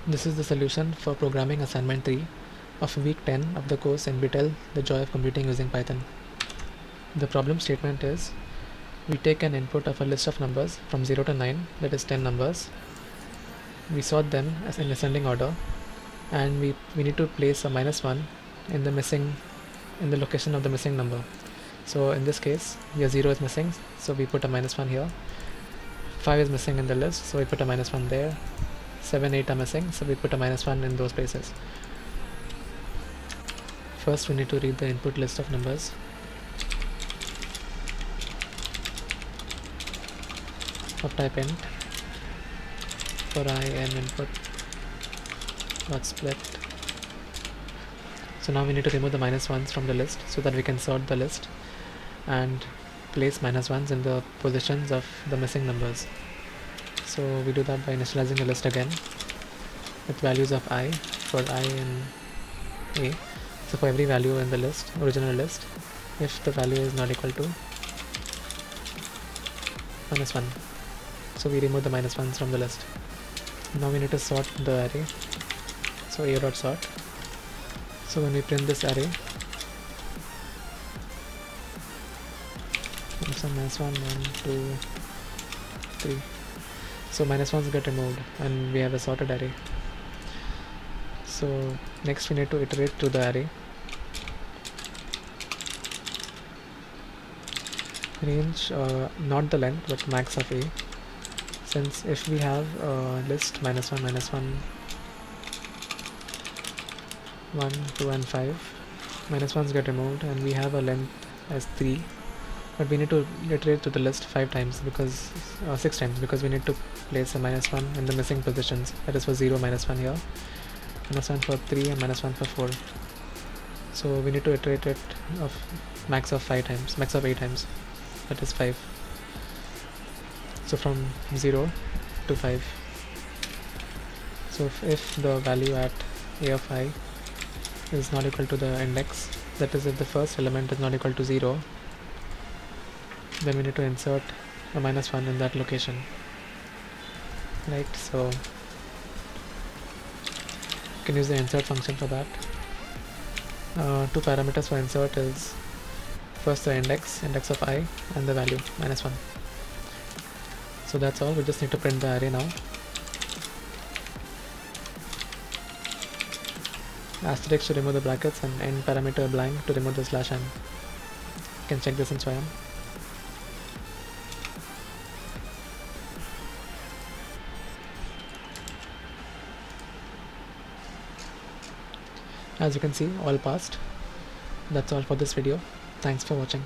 This is the solution for programming assignment 3 of week 10 of the course NPTEL The Joy of Computing Using Python. The problem statement is, we take an input of a list of numbers from 0 to 9, that is 10 numbers. We sort them as in ascending order, and we need to place a -1 in the location of the missing number. So in this case, your 0 is missing, so we put a -1 here. 5 is missing in the list, so we put a -1 there. 7, 8 are missing, so we put a -1 in those places. First, we need to read the input list of numbers. Of type int for I n input dot split. So now we need to remove the -1s from the list so that we can sort the list and place -1s in the positions of the missing numbers. So we do that by initializing the list again with values of I for I in A. So for every value in the list, original list, if the value is not equal to -1, so we remove the -1s from the list. Now we need to sort the array. So a dot sort. So when we print this array, some -1, 1, 2, 3. So -1s get removed and we have a sorted array. So next we need to iterate through the array. Range not the length but max of a. Since if we have a list -1, -1, 1, 2 and 5, -1s get removed and we have a length as 3, but we need to iterate to the list 5 times because 6 times, because we need to place a -1 in the missing positions. That is for 0, -1 here, -1 for 3 and -1 for 4. So we need to iterate it of max of 5 times, max of 8 times, that is 5. So from 0 to 5. So if the value at a of I is not equal to the index, that is if the first element is not equal to 0, then we need to insert a -1 in that location, right? So you can use the insert function for that. Two parameters for insert is first the index of I, and the value -1. So that's all. We just need to print the array now. Asterisk to remove the brackets and end parameter blank to remove the /n. You can check this in Swayam. As you can see, all passed. That's all for this video. Thanks for watching.